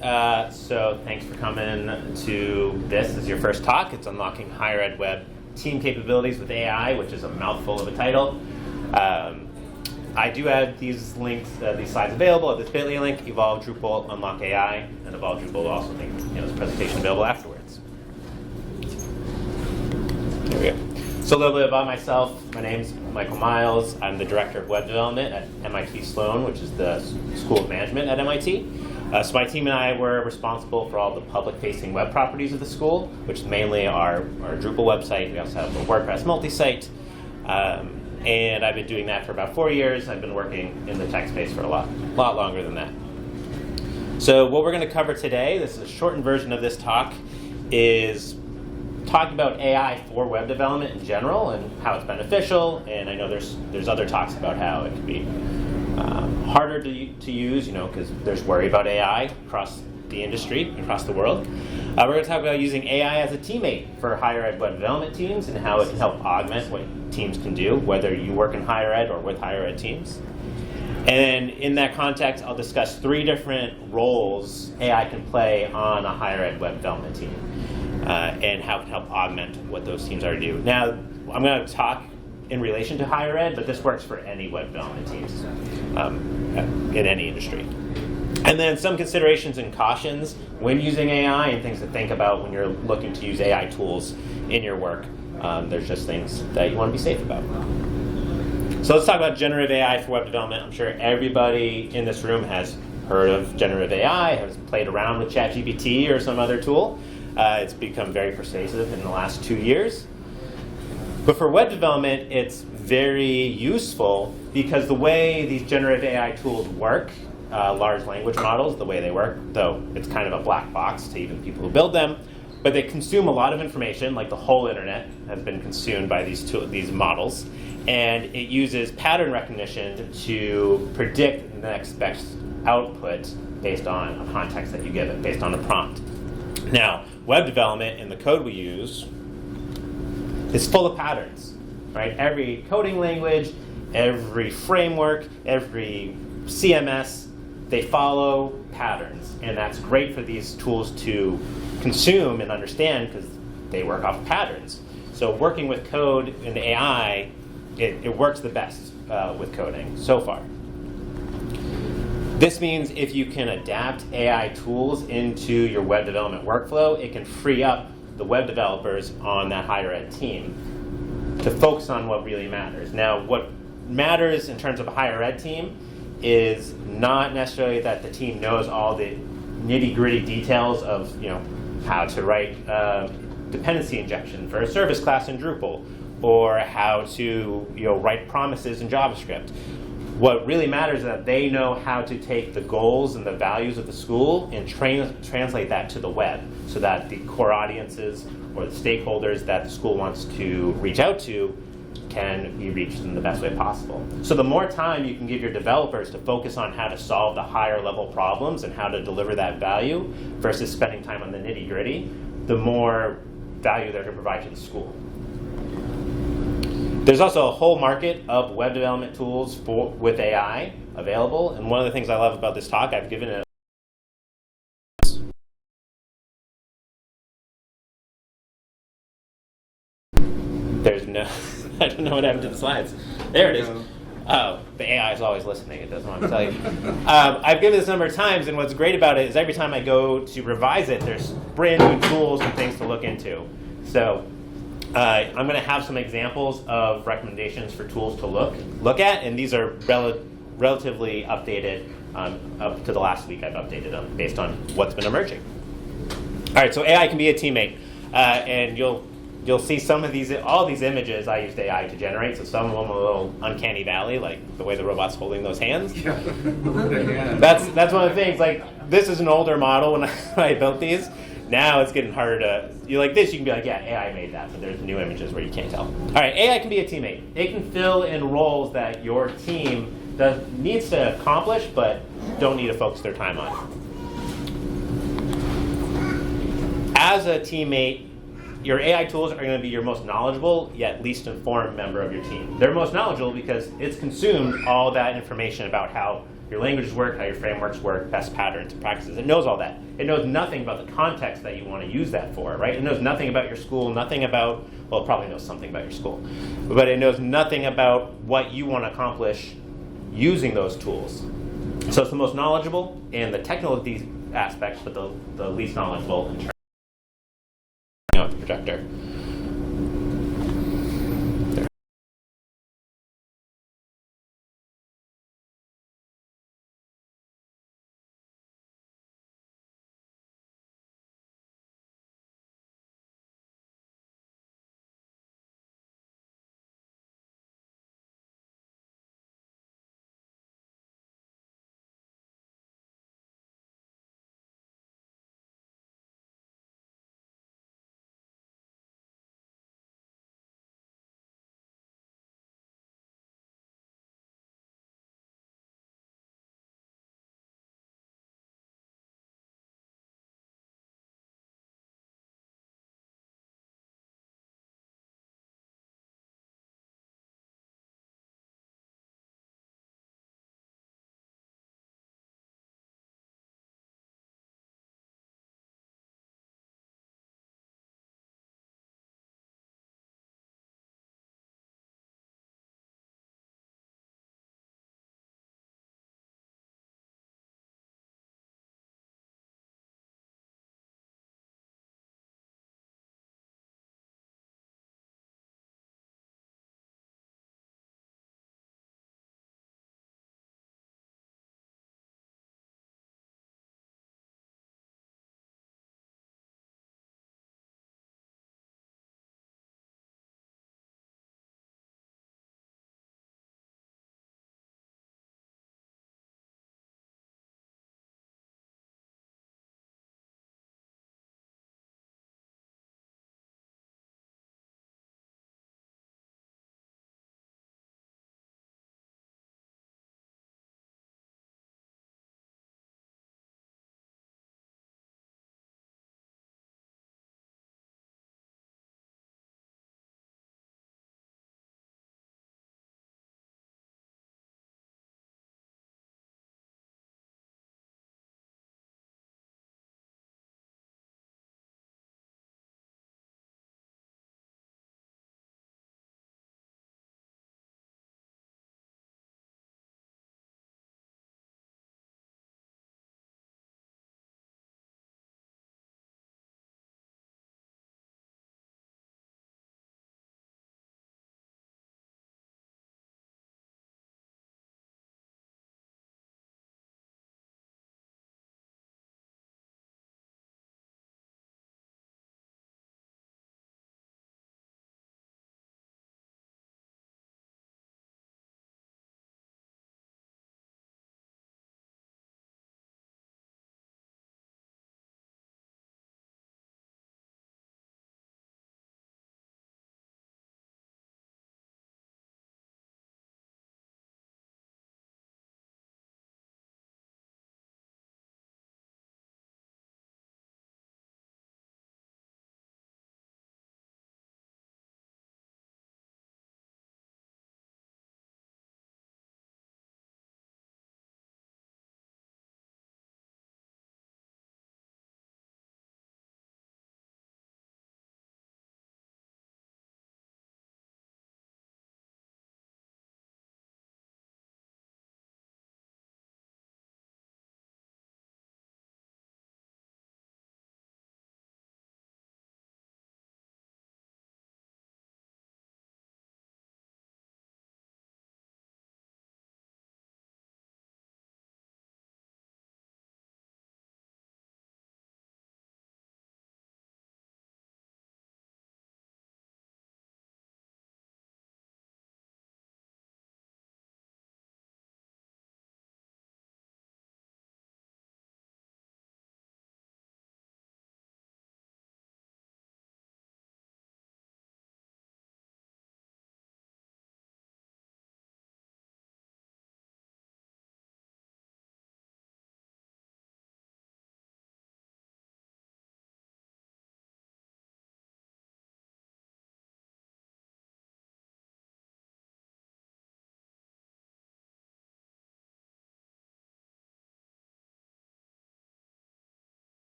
So thanks for coming to this. This is your first talk. It's Unlocking Higher Ed Web Team Capabilities with AI, which is a mouthful of a title. I do have these links, these slides available at this bit.ly link, EvolveDrupal Unlock AI, and EvolveDrupal will also make this presentation available afterwards. There we go. So a little bit about myself. My name's Michael Miles. I'm the Director of Web Development at MIT Sloan, which is the School of Management at MIT. So my team and I were responsible for all the public-facing web properties of the school, which is mainly our Drupal website. We also have a WordPress multi-site. And I've been doing that for about 4 years. I've been working in the tech space for a lot longer than that. So what we're going to cover today, this is a shortened version of this talk, is talking about AI for web development in general and how it's beneficial. And I know there's other talks about how it can be harder to use, because there's worry about AI across the industry, across the world. We're going to talk about using AI as a teammate for higher ed web development teams and how it can help augment what teams can do, whether you work in higher ed or with higher ed teams. And in that context, I'll discuss 3 different roles AI can play on a higher ed web development team and how it can help augment what those teams already do. Now, I'm going to talk in relation to higher ed, but this works for any web development teams in any industry. And then some considerations and cautions when using AI and things to think about when you're looking to use AI tools in your work. There's just things that you want to be safe about. So let's talk about generative AI for web development. I'm sure everybody in this room has heard of generative AI, has played around with ChatGPT or some other tool. It's become very pervasive in the last 2 years. But for web development, it's very useful because the way these generative AI tools work, large language models, the way they work, though it's kind of a black box to even people who build them, but they consume a lot of information, like the whole internet has been consumed by these models, and it uses pattern recognition to predict the next best output based on a context that you give it, based on a prompt. Now, web development in the code we use is full of patterns, right? Every coding language, every framework, every CMS, they follow patterns, and that's great for these tools to consume and understand because they work off patterns. So working with code and AI, it works the best with coding so far. This means if you can adapt AI tools into your web development workflow, it can free up the web developers on that higher ed team to focus on what really matters. Now, what matters in terms of a higher ed team is not necessarily that the team knows all the nitty-gritty details of how to write dependency injection for a service class in Drupal, or how to write promises in JavaScript. What really matters is that they know how to take the goals and the values of the school and translate that to the web so that the core audiences or the stakeholders that the school wants to reach out to can be reached in the best way possible. So the more time you can give your developers to focus on how to solve the higher level problems and how to deliver that value versus spending time on the nitty-gritty, the more value they're going to provide to the school. There's also a whole market of web development tools with AI available, and one of the things I love about this talk, I've given it I don't know what happened to the slides. There it is. Oh, the AI is always listening. It doesn't want to tell you. I've given this a number of times, and what's great about it is every time I go to revise it, there's brand new tools and things to look into. So I'm going to have some examples of recommendations for tools to look at, and these are relatively updated. Up to the last week, I've updated them based on what's been emerging. All right, so AI can be a teammate, and you'll see some of all these images I used AI to generate. So some of them are a little uncanny valley, like the way the robot's holding those hands. Yeah. That's one of the things. Like, this is an older model when I built these. Now it's getting harder to. You like this, you can be like, yeah, AI made that, but there's new images where you can't tell. All right, AI can be a teammate. It can fill in roles that your team needs to accomplish, but don't need to focus their time on. As a teammate, your AI tools are going to be your most knowledgeable yet least informed member of your team. They're most knowledgeable because it's consumed all that information about how your languages work, how your frameworks work, best patterns and practices. It knows all that. It knows nothing about the context that you want to use that for, right? It knows nothing about your school, nothing about, well, it probably knows something about your school, but it knows nothing about what you want to accomplish using those tools. So it's the most knowledgeable in the technical aspects, but the least knowledgeable in terms of the projector.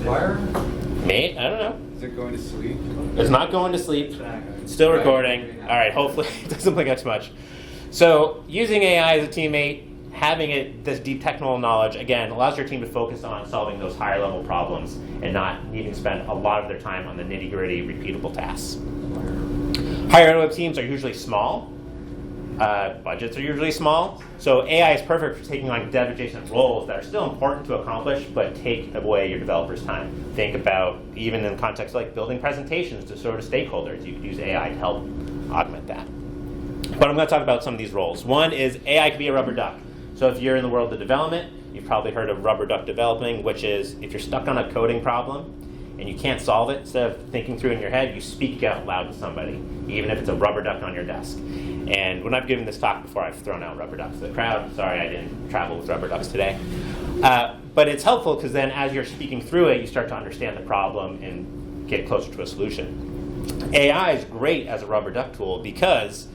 Fire? Mate, I don't know. Is it going to sleep? It's not going to sleep. It's still recording. All right, hopefully it doesn't blink out too much. So using AI as a teammate, having this deep technical knowledge, again, allows your team to focus on solving those higher level problems and not needing to spend a lot of their time on the nitty gritty repeatable tasks. Higher level teams are usually small. Budgets are usually small. So AI is perfect for taking on dev adjacent roles that are still important to accomplish, but take away your developers' time. Think about, even in context like building presentations to sort of stakeholders, you could use AI to help augment that. But I'm going to talk about some of these roles. One is AI could be a rubber duck. So if you're in the world of development, you've probably heard of rubber duck developing, which is if you're stuck on a coding problem and you can't solve it, instead of thinking through it in your head, you speak out loud to somebody, even if it's a rubber duck on your desk. And when I've given this talk before, I've thrown out rubber ducks to the crowd. Sorry, I didn't travel with rubber ducks today. But it's helpful because then as you're speaking through it, you start to understand the problem and get closer to a solution. AI is great as a rubber duck tool because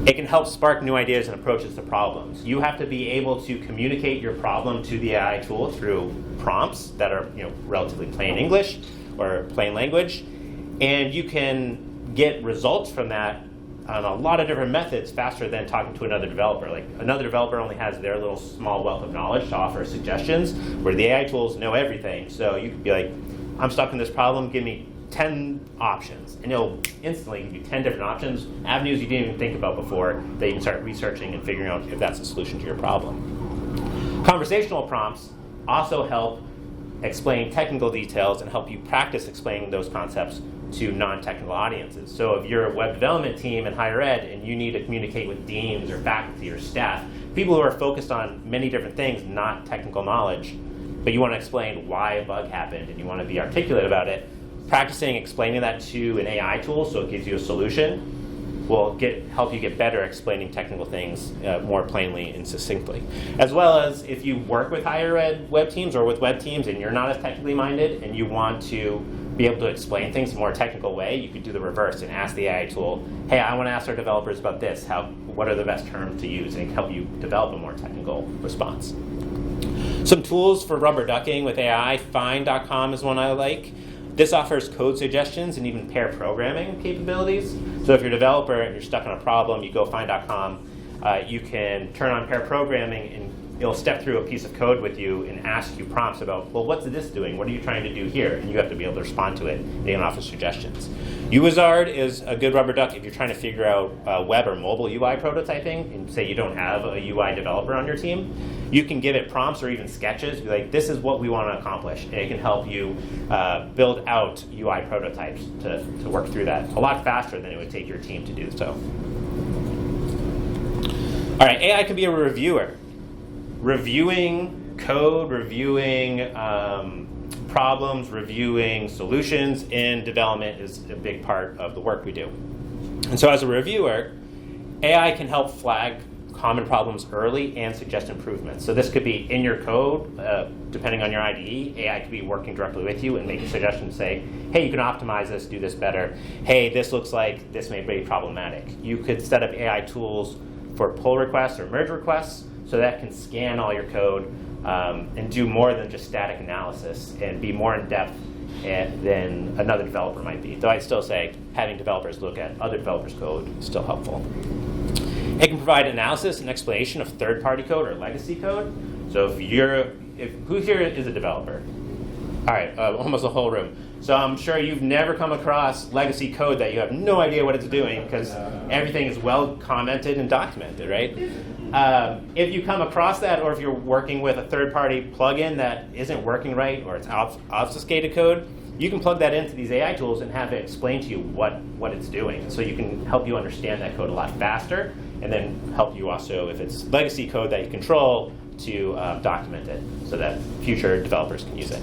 it can help spark new ideas and approaches to problems. You have to be able to communicate your problem to the AI tool through prompts that are relatively plain English or plain language, and you can get results from that on a lot of different methods faster than talking to another developer. Like another developer only has their little small wealth of knowledge to offer suggestions, where the AI tools know everything. So you could be like, I'm stuck in this problem, give me 10 options, and it'll instantly give you 10 different options, avenues you didn't even think about before, that you can start researching and figuring out if that's a solution to your problem. Conversational prompts also help explain technical details and help you practice explaining those concepts to non-technical audiences. So if you're a web development team in higher ed and you need to communicate with deans or faculty or staff, people who are focused on many different things, not technical knowledge, but you want to explain why a bug happened and you want to be articulate about it, practicing explaining that to an AI tool so it gives you a solution will help you get better explaining technical things more plainly and succinctly. As well as if you work with higher ed web teams or with web teams and you're not as technically minded and you want to be able to explain things in a more technical way, you could do the reverse and ask the AI tool, hey, I want to ask our developers about this. What are the best terms to use? And it can help you develop a more technical response. Some tools for rubber ducking with AI, find.com is one I like. This offers code suggestions and even pair programming capabilities. So if you're a developer and you're stuck on a problem, you go find.com, you can turn on pair programming and it'll step through a piece of code with you and ask you prompts about, well, what's this doing? What are you trying to do here? And you have to be able to respond to it and they can offer suggestions. UWizard is a good rubber duck if you're trying to figure out web or mobile UI prototyping and say you don't have a UI developer on your team. You can give it prompts or even sketches, be like, this is what we want to accomplish. And it can help you build out UI prototypes to work through that a lot faster than it would take your team to do so. All right, AI can be a reviewer. Reviewing code, reviewing problems, reviewing solutions in development is a big part of the work we do. And so as a reviewer, AI can help flag common problems early and suggest improvements. So this could be in your code, depending on your IDE. AI could be working directly with you and making suggestions, say, hey, you can optimize this, do this better. Hey, this looks like this may be problematic. You could set up AI tools for pull requests or merge requests, so that can scan all your code and do more than just static analysis and be more in depth than another developer might be. Though I'd still say having developers look at other developers' code is still helpful. It can provide analysis and explanation of third-party code or legacy code. So who here is a developer? All right, almost the whole room. So I'm sure you've never come across legacy code that you have no idea what it's doing because everything is well commented and documented, right? If you come across that, or if you're working with a third-party plugin that isn't working right, or it's obfuscated code, you can plug that into these AI tools and have it explain to you what it's doing. So you can help you understand that code a lot faster, and then help you also, if it's legacy code that you control, to document it so that future developers can use it.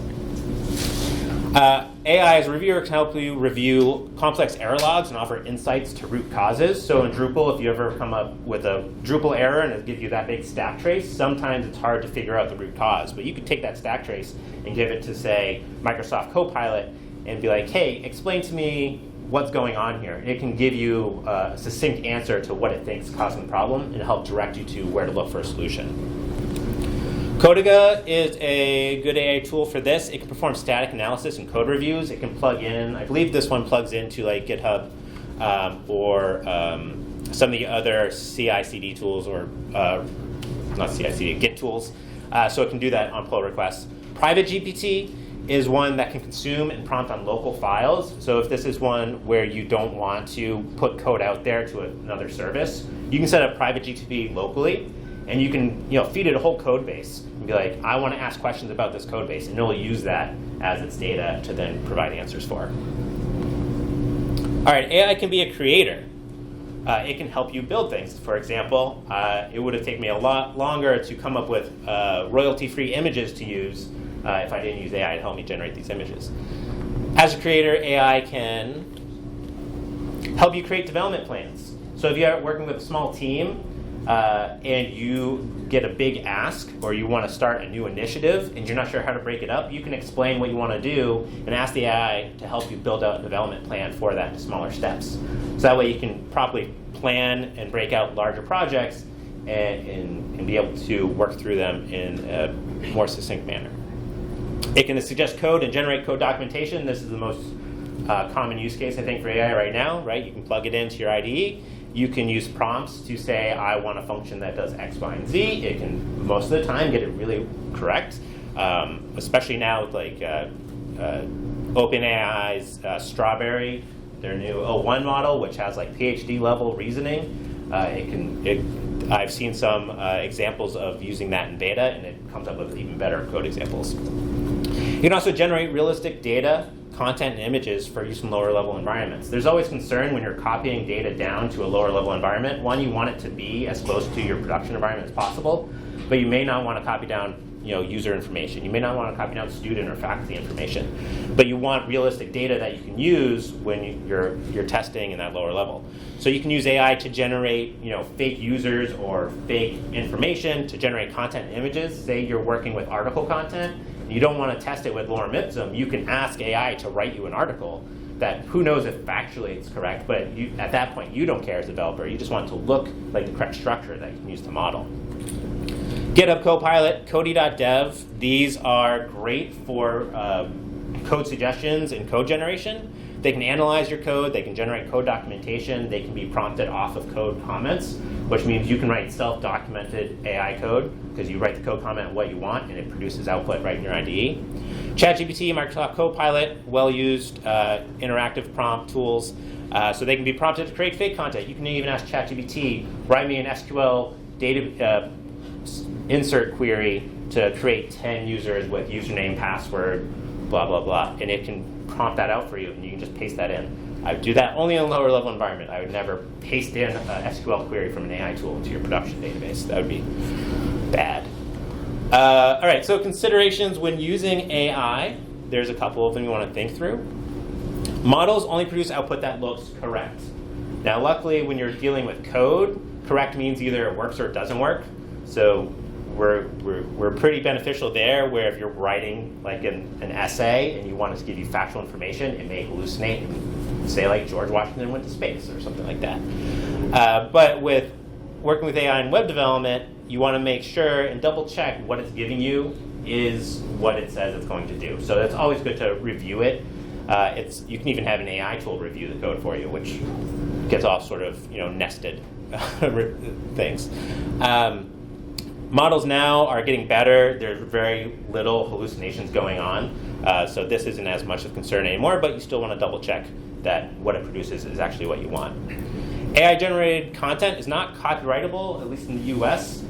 AI as a reviewer can help you review complex error logs and offer insights to root causes. So in Drupal, if you ever come up with a Drupal error and it gives you that big stack trace, sometimes it's hard to figure out the root cause. But you could take that stack trace and give it to, say, Microsoft Copilot and be like, hey, explain to me what's going on here. It can give you a succinct answer to what it thinks is causing the problem and help direct you to where to look for a solution. Codiga is a good AI tool for this. It can perform static analysis and code reviews. It can plug in, I believe this one plugs into like GitHub or some of the other CI/CD tools or not CI/CD, Git tools. So it can do that on pull requests. Private GPT is one that can consume and prompt on local files. So if this is one where you don't want to put code out there to another service, you can set up private GPT locally, and you can feed it a whole code base and be like, I want to ask questions about this code base, and it'll use that as its data to then provide answers for. All right, AI can be a creator. It can help you build things. For example, it would have taken me a lot longer to come up with royalty-free images to use if I didn't use AI to help me generate these images. As a creator, AI can help you create development plans. So if you're working with a small team and you get a big ask, or you want to start a new initiative and you're not sure how to break it up, you can explain what you want to do and ask the AI to help you build out a development plan for that in smaller steps. So that way you can properly plan and break out larger projects and be able to work through them in a more succinct manner. It can suggest code and generate code documentation. This is the most common use case, I think, for AI right now, right? You can plug it into your IDE. You can use prompts to say, I want a function that does X, Y, and Z. It can, most of the time, get it really correct, especially now with like OpenAI's Strawberry, their new O1 model, which has like PhD level reasoning. I've seen some examples of using that in beta, and it comes up with even better code examples. You can also generate realistic data, content, and images for use in lower level environments. There's always concern when you're copying data down to a lower level environment. One, you want it to be as close to your production environment as possible, but you may not want to copy down user information. You may not want to copy down student or faculty information, but you want realistic data that you can use when you're testing in that lower level. So you can use AI to generate fake users or fake information to generate content and images. Say you're working with article content, and you don't want to test it with lorem ipsum. You can ask AI to write you an article that who knows if factually it's correct, but at that point you don't care as a developer. You just want it to look like the correct structure that you can use to model. GitHub Copilot, Cody.dev, these are great for code suggestions and code generation. They can analyze your code, they can generate code documentation, they can be prompted off of code comments, which means you can write self-documented AI code because you write the code comment what you want and it produces output right in your IDE. ChatGPT, Microsoft Copilot, well-used interactive prompt tools. So they can be prompted to create fake content. You can even ask ChatGPT, write me an SQL data insert query to create 10 users with username, password, blah, blah, blah. And it can prompt that out for you, and you can just paste that in. I would do that only in a lower level environment. I would never paste in an SQL query from an AI tool into your production database. That would be bad. All right, so considerations when using AI. There's a couple of them you want to think through. Models only produce output that looks correct. Now, luckily, when you're dealing with code, correct means either it works or it doesn't work. So we're pretty beneficial there, where if you're writing like an essay and you want it to give you factual information, it may hallucinate and say like George Washington went to space or something like that. But with working with AI in web development, you want to make sure and double check what it's giving you is what it says it's going to do. So it's always good to review it. You can even have an AI tool review the code for you, which gets off sort of nested things. Models now are getting better. There's very little hallucinations going on. So this isn't as much of a concern anymore, but you still want to double check that what it produces is actually what you want. AI-generated content is not copyrightable, at least in the US.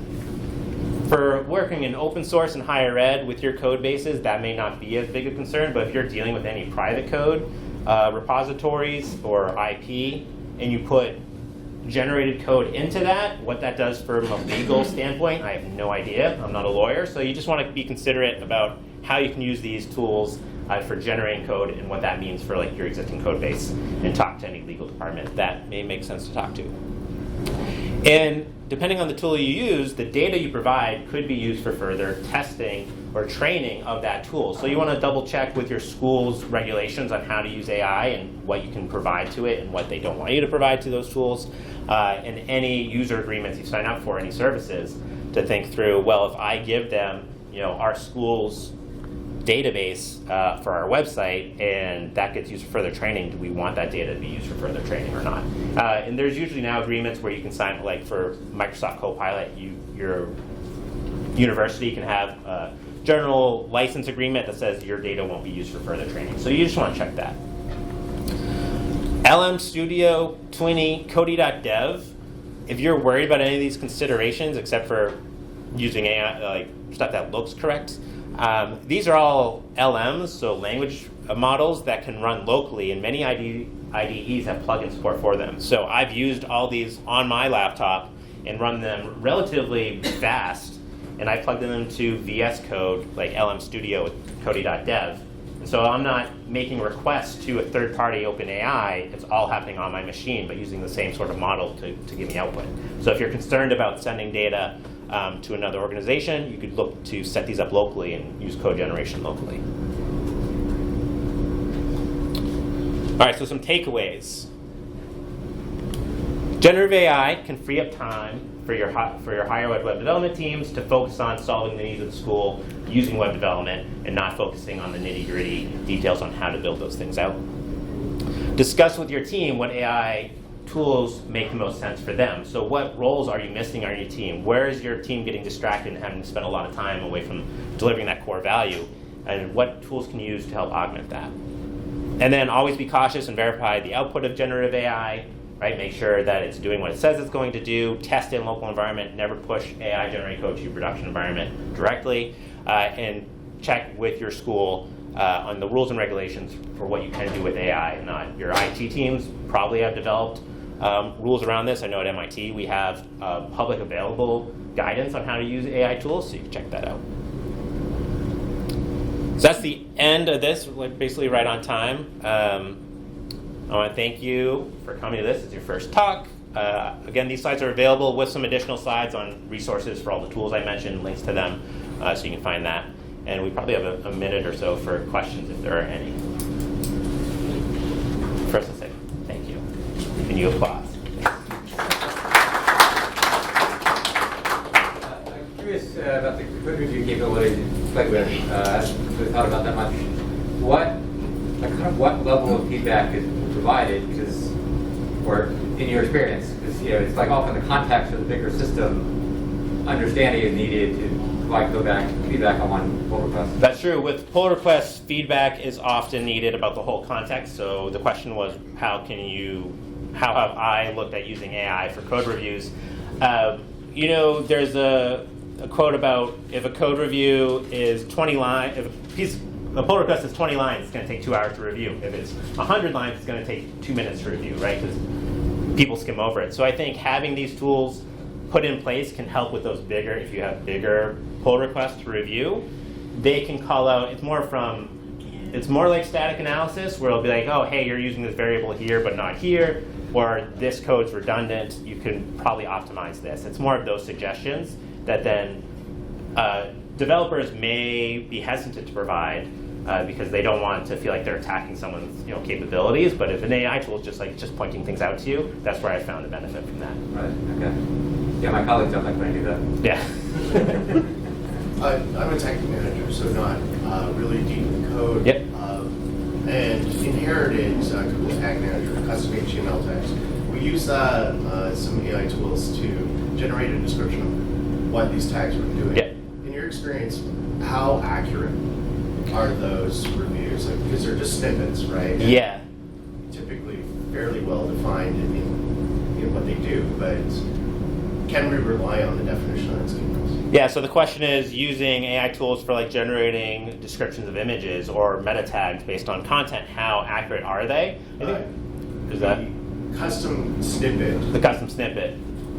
For working in open source and higher ed with your code bases, that may not be as big a concern, but if you're dealing with any private code repositories or IP, and you put generated code into that, what that does from a legal standpoint, I have no idea. I'm not a lawyer, so you just want to be considerate about how you can use these tools for generating code and what that means for like your existing code base, and talk to any legal department that may make sense to talk to. And depending on the tool you use, the data you provide could be used for further testing or training of that tool. So you want to double check with your school's regulations on how to use AI and what you can provide to it and what they don't want you to provide to those tools, and any user agreements you sign up for, any services, to think through, well, if I give them our school's database for our website, and that gets used for further training. Do we want that data to be used for further training or not? And there's usually now agreements where you can sign, like for Microsoft Copilot, your university can have a general license agreement that says your data won't be used for further training. So you just want to check that. LM Studio 20 Cody.dev. If you're worried about any of these considerations, except for using AI, like stuff that looks correct, these are all LMs, so language models that can run locally, and many IDEs have plugin support for them. So I've used all these on my laptop and run them relatively fast, and I plugged them into VS Code, like LM Studio with Cody.dev. And so I'm not making requests to a third-party OpenAI. It's all happening on my machine, but using the same sort of model to give me output. So if you're concerned about sending data to another organization, you could look to set these up locally and use code generation locally. All right, so some takeaways. Generative AI can free up time for your higher ed web development teams to focus on solving the needs of the school using web development and not focusing on the nitty-gritty details on how to build those things out. Discuss with your team what AI tools make the most sense for them. So what roles are you missing on your team? Where is your team getting distracted and having to spend a lot of time away from delivering that core value? And what tools can you use to help augment that? And then always be cautious and verify the output of generative AI, right? Make sure that it's doing what it says it's going to do. Test in local environment. Never push AI generated code to your production environment directly. And check with your school on the rules and regulations for what you can do with AI and not. Your IT teams probably have developed rules around this. I know at MIT we have public available guidance on how to use AI tools, so you can check that out. So that's the end of this, basically right on time. I want to thank you for coming to this. It's your first talk. Again, these slides are available with some additional slides on resources for all the tools I mentioned, links to them, so you can find that. And we probably have a minute or so for questions if there are any. First, I'll say thank you. And you applause. I'm curious about the code review capability you played with. I haven't really thought about that much. What level of feedback is provided? Because, or in your experience, because it's like often the context of the bigger system, understanding is needed to provide feedback on one pull request. That's true. With pull requests, feedback is often needed about the whole context. So the question was, how have I looked at using AI for code reviews? There's a quote about if a code review is 20 lines, if a pull request is 20 lines, it's going to take 2 hours to review. If it's 100 lines, it's going to take 2 minutes to review, right? Because people skim over it. So I think having these tools put in place can help with those if you have bigger pull requests to review, they can call out, it's more like static analysis where it'll be like, oh, hey, you're using this variable here but not here, or this code's redundant, you can probably optimize this. It's more of those suggestions that then developers may be hesitant to provide because they don't want to feel like they're attacking someone's capabilities. But if an AI tool is just pointing things out to you, that's where I found a benefit from that. Right. Okay. Yeah, my colleagues don't like when I do that. Yeah. I'm a tech manager, so not really deep in code. Yep. And inherited Google Tag Manager, custom HTML tags. We use some AI tools to generate a description of what these tags were doing. Yep. In your experience, how accurate are those reviews? Because they're just snippets, right? Yeah. Typically fairly well defined in what they do, but can we rely on the definition of its keywords? Yeah, so the question is using AI tools for generating descriptions of images or meta tags based on content, how accurate are they? Is that custom snippet? The custom snippet.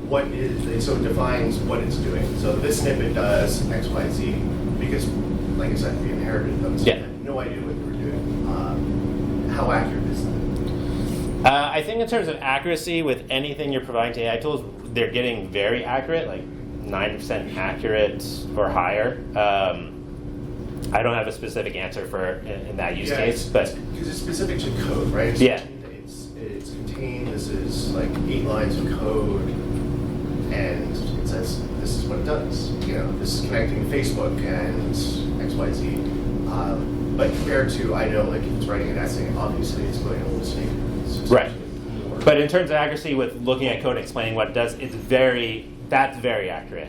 What is so it defines what it's doing. So this snippet does X, Y, Z because, like I said, we inherited them. So yeah. I had no idea what you were doing. How accurate is that? I think in terms of accuracy with anything you're providing to AI tools, they're getting very accurate, like 90% accurate or higher. I don't have a specific answer for in that use case, but because it's specific to code, right? It's it's contained. This is like 8 lines of code, and it says this is what what it does. This is connecting to Facebook and XYZ. But compared to, I know, like if it's writing an essay, obviously it's going to hallucinate. Right. But in terms of accuracy with looking at code and explaining what it does, that's very accurate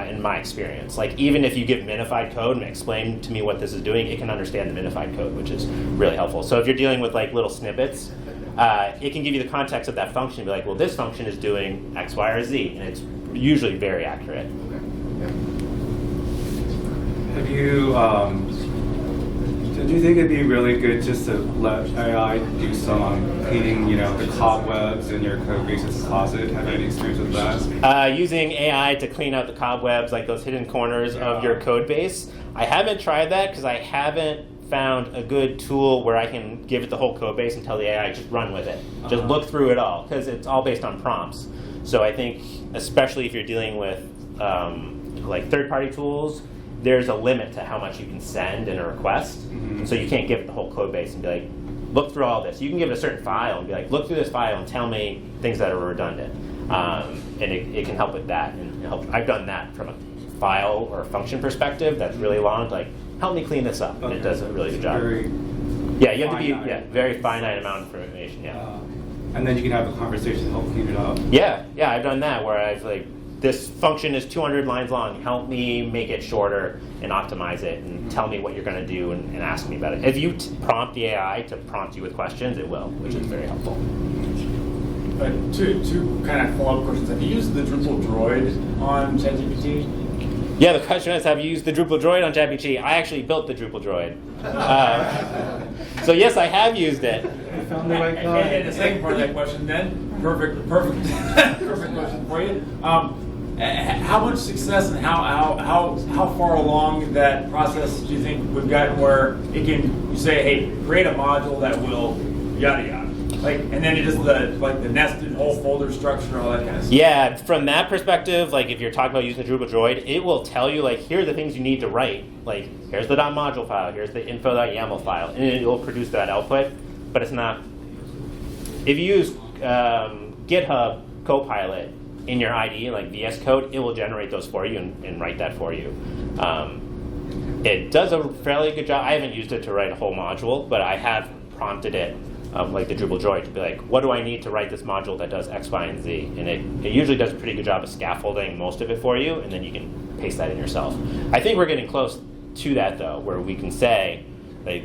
in my experience. Like even if you give minified code and explain to me what this is doing, it can understand the minified code, which is really helpful. So if you're dealing with like little snippets, it can give you the context of that function and be like, well, this function is doing X, Y, or Z, and it's usually very accurate. Have you, do you think it'd be really good just to let AI do some cleaning, the cobwebs in your code base's closet? Have you any experience with that? Using AI to clean out the cobwebs, like those hidden corners of your code base. I haven't tried that because I haven't found a good tool where I can give it the whole code base and tell the AI just run with it. Just look through it all, because it's all based on prompts. So I think, especially if you're dealing with like third-party tools, there's a limit to how much you can send in a request. And so you can't give it the whole code base and be like, look through all this. You can give it a certain file and be like, look through this file and tell me things that are redundant. And it can help with that. And I've done that from a file or a function perspective that's really long, like, help me clean this up. And it does a really good job. You have to be very finite amount of information. And then you can have a conversation to help clean it up. Yeah, I've done that where I've like, this function is 200 lines long. Help me make it shorter and optimize it and tell me what you're going to do and ask me about it. If you prompt the AI to prompt you with questions, it will, which is very helpful. Two kind of follow-up questions. Have you used the Drupal droid on ChatGPT? Yeah, the question is, have you used the Drupal droid on ChatGPT? I actually built the Drupal droid. So yes, I have used it. Found the right guy. And the second part of that question then, perfect question for you. How much success and how far along that process do you think we've gotten where it can, you say, hey, create a module that will yada yada, like, and then it is the nested whole folder structure, all that kind of stuff. Yeah, from that perspective, like if you're talking about using the Drupal droid, it will tell you like, here are the things you need to write. Like, here's the .module file, here's the info.yaml file, and it will produce that output. But it's not. If you use GitHub Copilot in your IDE, like VS Code, it will generate those for you and write that for you. It does a fairly good job. I haven't used it to write a whole module, but I have prompted it, like the Drupal droid, to be like, what do I need to write this module that does X, Y, and Z? And it usually does a pretty good job of scaffolding most of it for you, and then you can paste that in yourself. I think we're getting close to that, though, where we can say, like,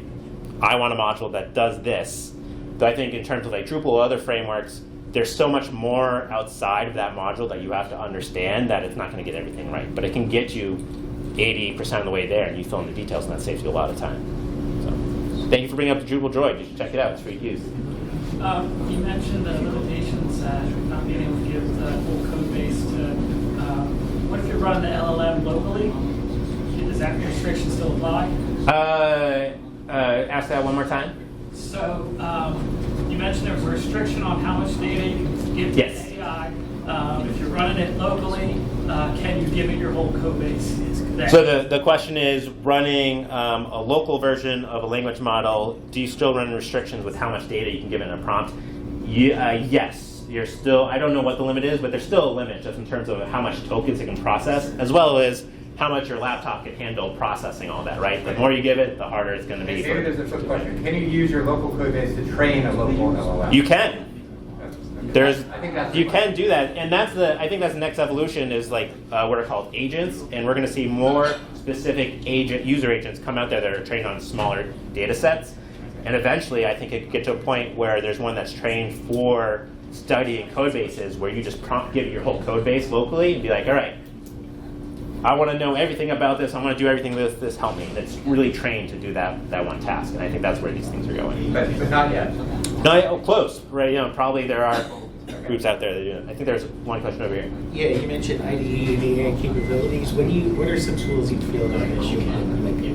I want a module that does this. But I think in terms of like Drupal or other frameworks, there's so much more outside of that module that you have to understand that it's not going to get everything right. But it can get you 80% of the way there, and you fill in the details, and that saves you a lot of time. So, thank you for bringing up the Drupal droid. You should check it out. It's free to use. You mentioned the limitations, not being able to give the full code base to. What if you run the LLM locally? Does that restriction still apply? Ask that one more time. So you mentioned there was a restriction on how much data you can give to the AI. If you're running it locally, can you give it your whole code base? So the question is, running a local version of a language model, do you still run restrictions with how much data you can give it in a prompt? Yes. You're still, I don't know what the limit is, but there's still a limit just in terms of how much tokens it can process, as well as how much your laptop can handle processing all that, right? The more you give it, the harder it's going to be. Maybe there's a flip question. Can you use your local code base to train a local LLM? You can. You can can do that, and I think that's the next evolution is like what are called agents, and we're going to see more specific user agents come out there that are trained on smaller data sets, and eventually I think it could get to a point where there's one that's trained for studying code bases where you just give it your whole code base locally and be like, all right, I want to know everything about this, I want to do everything with this, help me. And it's really trained to do that one task, and I think that's where these things are going. But not yet. Close, right? Probably there are groups out there that do it. I think there's one question over here. Yeah, you mentioned IDE and AI capabilities. What are some tools you feel that you might be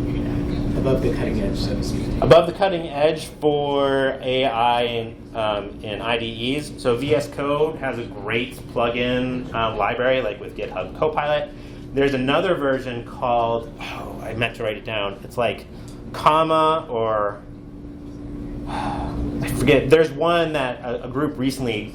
above the cutting edge, so to speak? Above the cutting edge for AI in IDEs. So VS Code has a great plugin library, like with GitHub Copilot. There's another version called, I meant to write it down. It's like Comma or, I forget. There's one that a group recently.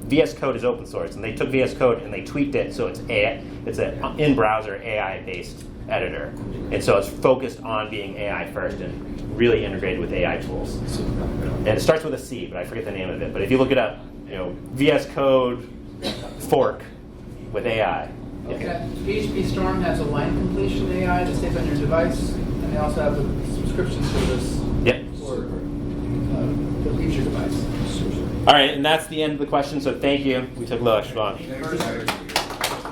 VS Code is open source, and they took VS Code and they tweaked it so it's an in-browser AI-based editor, and so it's focused on being AI first and really integrated with AI tools. And it starts with a C, but I forget the name of it. But if you look it up, VS Code fork with AI. Okay. PHP Storm has a line completion AI that stays on your device, and they also have a subscription service Yep. for that leaves your device. All right, and that's the end of the question. So thank you. We took a little extra long. Thanks.